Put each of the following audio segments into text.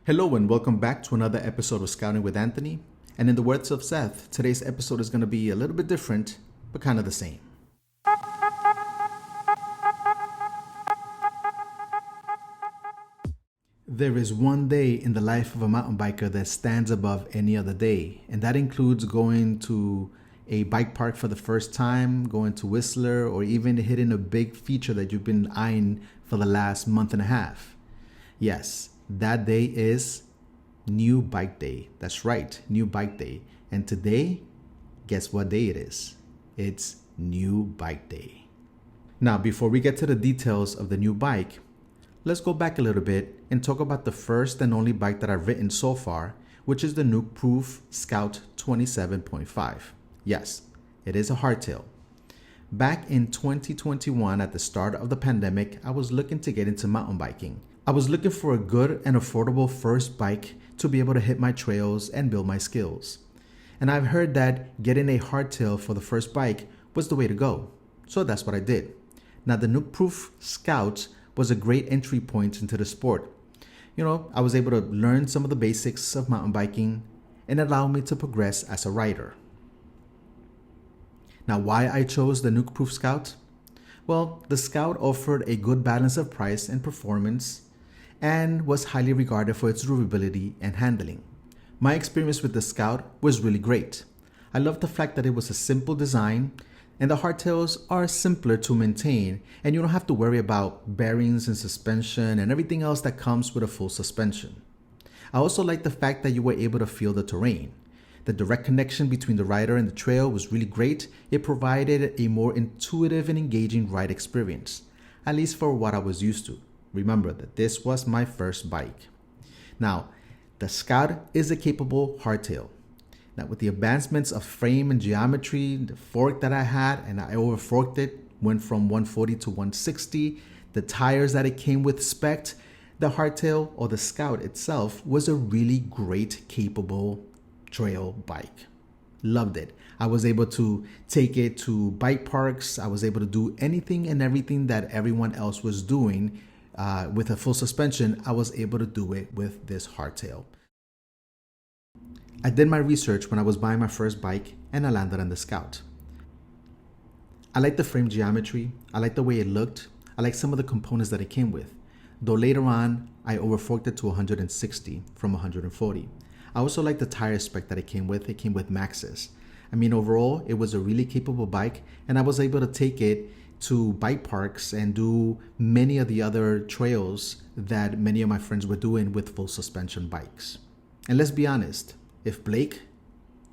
Hello and welcome back to another episode of Scouting with Anthony. And in the words of Seth, today's episode is going to be a little bit different, but kind of the same. There is one day in the life of a mountain biker that stands above any other day, and that includes going to a bike park for the first time, going to Whistler, or even hitting a big feature that you've been eyeing for the last month and a half. Yes, that day is New Bike Day. That's right, New Bike Day. And today, guess what day it is? It's New Bike Day. Now, before we get to the details of the new bike, let's go back a little bit and talk about the first and only bike that I've written so far, which is the Nukeproof Scout 27.5. Yes, it is a hardtail. Back in 2021, at the start of the pandemic, I was looking to get into mountain biking. I was looking for a good and affordable first bike to be able to hit my trails and build my skills. And I've heard that getting a hardtail for the first bike was the way to go. So that's what I did. Now, the Nukeproof Scout was a great entry point into the sport. I was able to learn some of the basics of mountain biking and allow me to progress as a rider. Now, why I chose the Nukeproof Scout? Well, the Scout offered a good balance of price and performance and was highly regarded for its durability and handling. My experience with the Scout was really great. I loved the fact that it was a simple design and the hardtails are simpler to maintain, and you don't have to worry about bearings and suspension and everything else that comes with a full suspension. I also liked the fact that you were able to feel the terrain. The direct connection between the rider and the trail was really great. It provided a more intuitive and engaging ride experience, at least for what I was used to. Remember that this was my first bike. Now, the Scout is a capable hardtail. Now, with the advancements of frame and geometry, the fork that I had, and I overforked it, went from 140 to 160, the tires that it came with spec'd, the hardtail or the Scout itself was a really great, capable trail bike. Loved it. I was able to take it to bike parks. I was able to do anything and everything that everyone else was doing with a full suspension. I was able to do it with this hardtail. I did my research when I was buying my first bike and I landed on the Scout. I like the frame geometry. I like the way it looked. I like some of the components that it came with. Though later on, I overforked it to 160 from 140. I also like the tire spec that it came with. It came with Maxxis. Overall, it was a really capable bike, and I was able to take it to bike parks and do many of the other trails that many of my friends were doing with full suspension bikes. And let's be honest, if Blake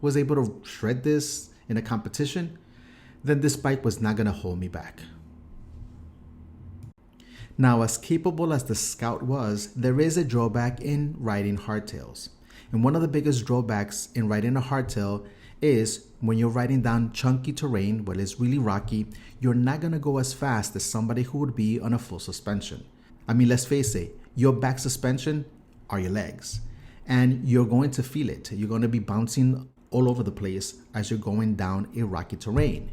was able to shred this in a competition, then this bike was not going to hold me back. Now, as capable as the Scout was, there is a drawback in riding hardtails. And one of the biggest drawbacks in riding a hardtail is when you're riding down chunky terrain where it's really rocky, you're not going to go as fast as somebody who would be on a full suspension. Let's face it, your back suspension are your legs. And you're going to feel it. You're going to be bouncing all over the place as you're going down a rocky terrain.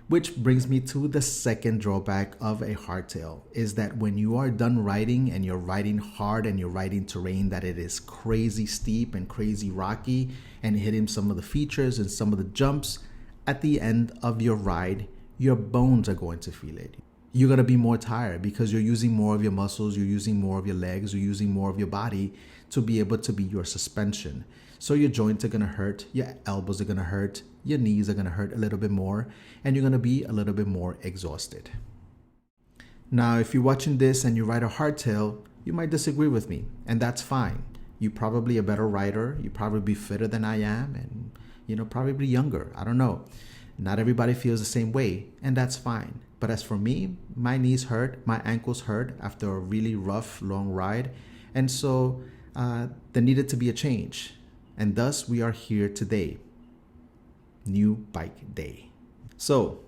Which brings me to the second drawback of a hardtail, is that when you are done riding and you're riding hard and you're riding terrain that it is crazy steep and crazy rocky and hitting some of the features and some of the jumps, at the end of your ride, your bones are going to feel it. You're going to be more tired because you're using more of your muscles, you're using more of your legs, you're using more of your body to be able to be your suspension. So your joints are going to hurt, your elbows are going to hurt, your knees are going to hurt a little bit more, and you're going to be a little bit more exhausted. Now, if you're watching this and you ride a hardtail, you might disagree with me, and that's fine. You're probably a better rider, you probably be fitter than I am, and probably younger. I don't know. Not everybody feels the same way, and that's fine. But as for me, my knees hurt, my ankles hurt after a really rough, long ride, and so there needed to be a change. And thus, we are here today. New Bike Day. So,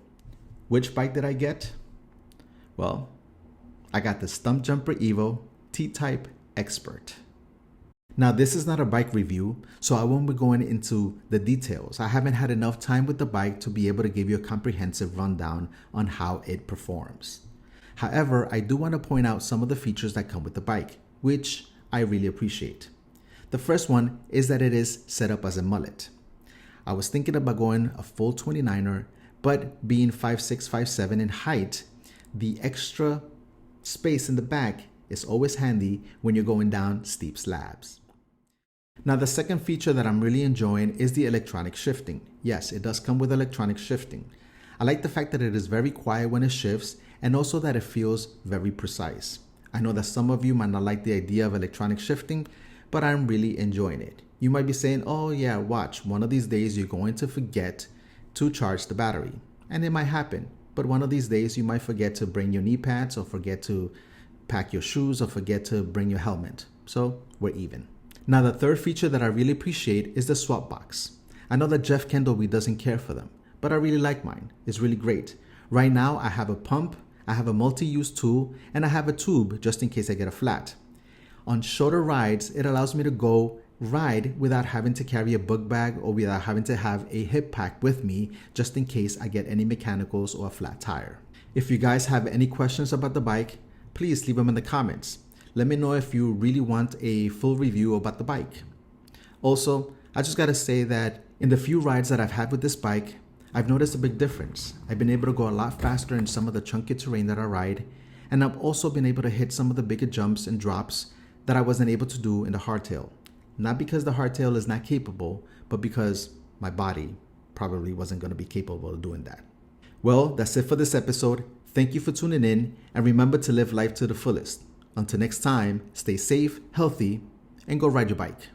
which bike did I get? Well, I got the Stump Jumper Evo T-Type Expert. Now, this is not a bike review, so I won't be going into the details. I haven't had enough time with the bike to be able to give you a comprehensive rundown on how it performs. However, I do want to point out some of the features that come with the bike, which I really appreciate. The first one is that it is set up as a mullet. I was thinking about going a full 29er, but being 5'6", 5'7" in height, the extra space in the back is always handy when you're going down steep slabs. Now, the second feature that I'm really enjoying is the electronic shifting. Yes, it does come with electronic shifting. I like the fact that it is very quiet when it shifts and also that it feels very precise. I know that some of you might not like the idea of electronic shifting, but I'm really enjoying it. You might be saying, oh yeah, watch, one of these days you're going to forget to charge the battery. And it might happen, but one of these days you might forget to bring your knee pads or forget to pack your shoes or forget to bring your helmet. So we're even. Now, the third feature that I really appreciate is the swap box. I know that Jeff Kendall doesn't care for them, but I really like mine. It's really great. Right now, I have a pump, I have a multi-use tool, and I have a tube just in case I get a flat. On shorter rides, it allows me to go ride without having to carry a book bag or without having to have a hip pack with me just in case I get any mechanicals or a flat tire. If you guys have any questions about the bike, please leave them in the comments. Let me know if you really want a full review about the bike. Also, I just gotta say that in the few rides that I've had with this bike, I've noticed a big difference. I've been able to go a lot faster in some of the chunky terrain that I ride, and I've also been able to hit some of the bigger jumps and drops that I wasn't able to do in the hardtail. Not because the hardtail is not capable, but because my body probably wasn't gonna be capable of doing that. Well, that's it for this episode. Thank you for tuning in, and remember to live life to the fullest. Until next time, stay safe, healthy, and go ride your bike.